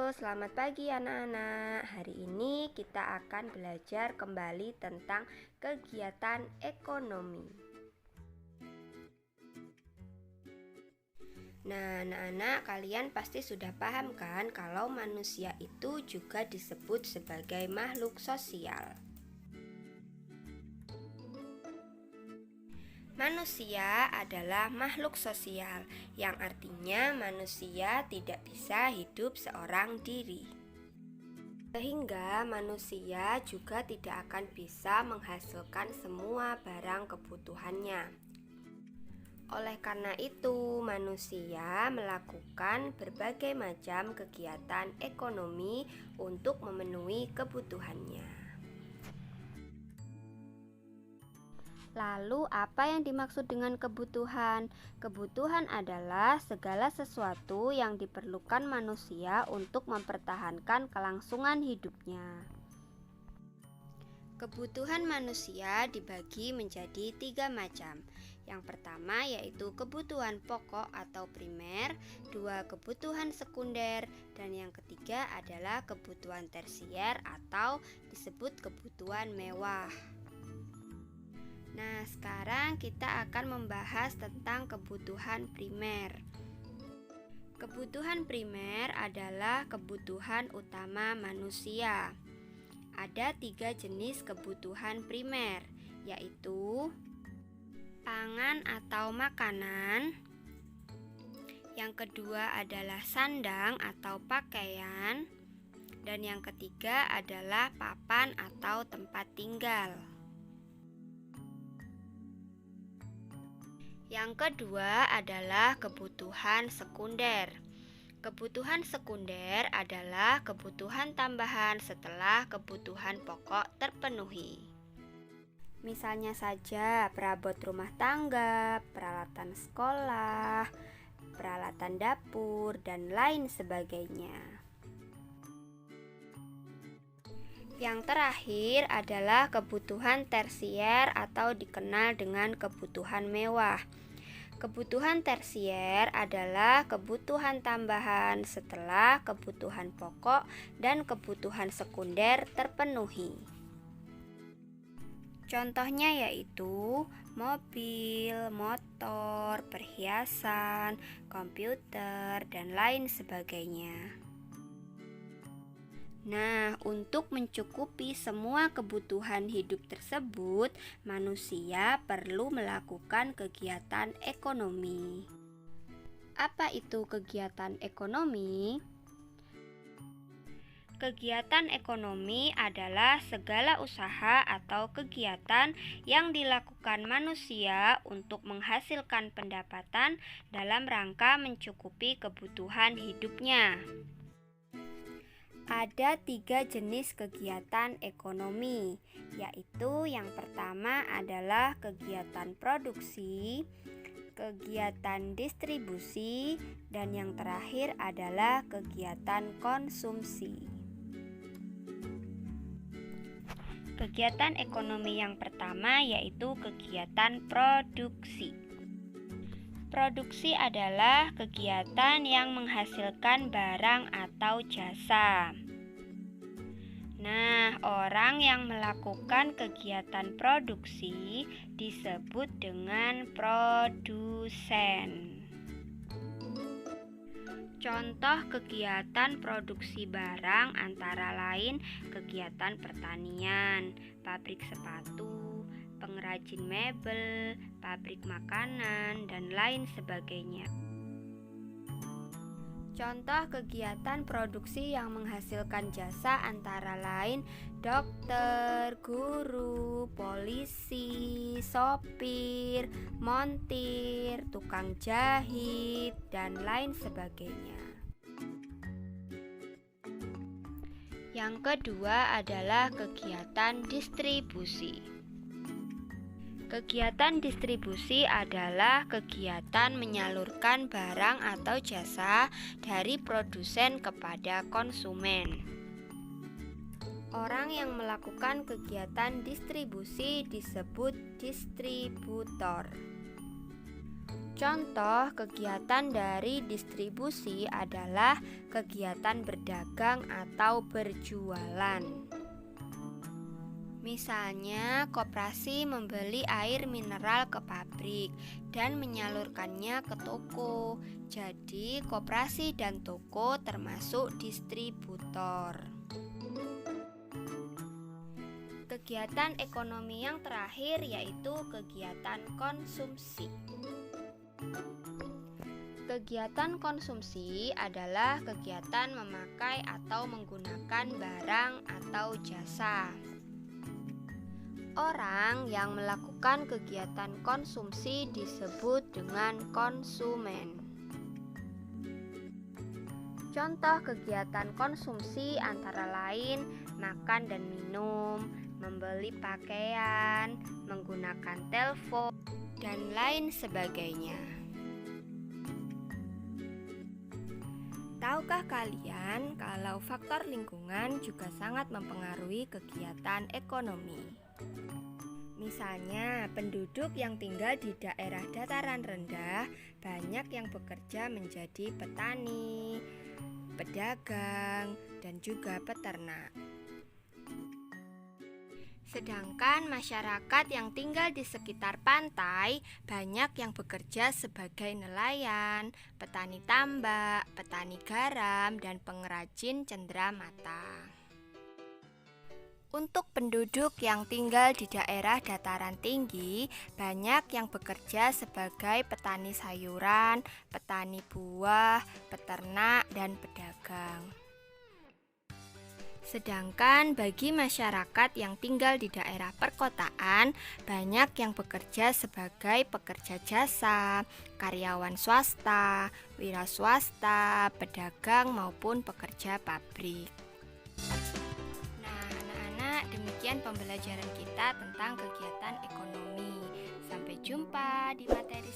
Selamat pagi anak-anak. Hari ini kita akan belajar kembali tentang kegiatan ekonomi. Nah, anak-anak, kalian pasti sudah paham kan kalau manusia itu juga disebut sebagai makhluk sosial. Manusia adalah makhluk sosial, yang artinya manusia tidak bisa hidup seorang diri. Sehingga manusia juga tidak akan bisa menghasilkan semua barang kebutuhannya. Oleh karena itu, manusia melakukan berbagai macam kegiatan ekonomi untuk memenuhi kebutuhannya. Lalu, apa yang dimaksud dengan kebutuhan? Kebutuhan adalah segala sesuatu yang diperlukan manusia untuk mempertahankan kelangsungan hidupnya. Kebutuhan manusia dibagi menjadi 3 macam. Yang pertama yaitu kebutuhan pokok atau primer, 2 kebutuhan sekunder, dan yang ketiga adalah kebutuhan tersier atau disebut kebutuhan mewah. Nah, sekarang kita akan membahas tentang kebutuhan primer. Kebutuhan primer adalah kebutuhan utama manusia. Ada 3 jenis kebutuhan primer, yaitu pangan atau makanan. Yang kedua adalah sandang atau pakaian. Dan yang ketiga adalah papan atau tempat tinggal. Yang kedua adalah kebutuhan sekunder. Kebutuhan sekunder adalah kebutuhan tambahan setelah kebutuhan pokok terpenuhi. Misalnya saja perabot rumah tangga, peralatan sekolah, peralatan dapur, dan lain sebagainya. Yang terakhir adalah kebutuhan tersier atau dikenal dengan kebutuhan mewah. Kebutuhan tersier adalah kebutuhan tambahan setelah kebutuhan pokok dan kebutuhan sekunder terpenuhi. Contohnya yaitu mobil, motor, perhiasan, komputer, dan lain sebagainya. Nah, untuk mencukupi semua kebutuhan hidup tersebut, manusia perlu melakukan kegiatan ekonomi. Apa itu kegiatan ekonomi? Kegiatan ekonomi adalah segala usaha atau kegiatan yang dilakukan manusia untuk menghasilkan pendapatan dalam rangka mencukupi kebutuhan hidupnya. Ada 3 jenis kegiatan ekonomi, yaitu yang pertama adalah kegiatan produksi, kegiatan distribusi, dan yang terakhir adalah kegiatan konsumsi. Kegiatan ekonomi yang pertama yaitu kegiatan produksi. Produksi adalah kegiatan yang menghasilkan barang atau jasa. Nah, orang yang melakukan kegiatan produksi disebut dengan produsen. Contoh kegiatan produksi barang antara lain kegiatan pertanian, pabrik sepatu, pengrajin mebel, pabrik makanan, dan lain sebagainya. Contoh kegiatan produksi yang menghasilkan jasa antara lain dokter, guru, polisi, sopir, montir, tukang jahit, dan lain sebagainya. Yang kedua adalah kegiatan distribusi. Kegiatan distribusi adalah kegiatan menyalurkan barang atau jasa dari produsen kepada konsumen. Orang yang melakukan kegiatan distribusi disebut distributor. Contoh kegiatan dari distribusi adalah kegiatan berdagang atau berjualan. Misalnya, koperasi membeli air mineral ke pabrik dan menyalurkannya ke toko. Jadi, koperasi dan toko termasuk distributor. Kegiatan ekonomi yang terakhir yaitu kegiatan konsumsi. Kegiatan konsumsi adalah kegiatan memakai atau menggunakan barang atau jasa. Orang yang melakukan kegiatan konsumsi disebut dengan konsumen. Contoh kegiatan konsumsi antara lain makan dan minum, membeli pakaian, menggunakan telepon, dan lain sebagainya. Tahukah kalian kalau faktor lingkungan juga sangat mempengaruhi kegiatan ekonomi? Misalnya, penduduk yang tinggal di daerah dataran rendah banyak yang bekerja menjadi petani, pedagang, dan juga peternak. Sedangkan masyarakat yang tinggal di sekitar pantai banyak yang bekerja sebagai nelayan, petani tambak, petani garam, dan pengrajin cenderamata. Untuk penduduk yang tinggal di daerah dataran tinggi, banyak yang bekerja sebagai petani sayuran, petani buah, peternak, dan pedagang. Sedangkan bagi masyarakat yang tinggal di daerah perkotaan, banyak yang bekerja sebagai pekerja jasa, karyawan swasta, wira swasta, pedagang maupun pekerja pabrik. Nah, anak-anak, demikian pembelajaran kita tentang kegiatan ekonomi. Sampai jumpa di materi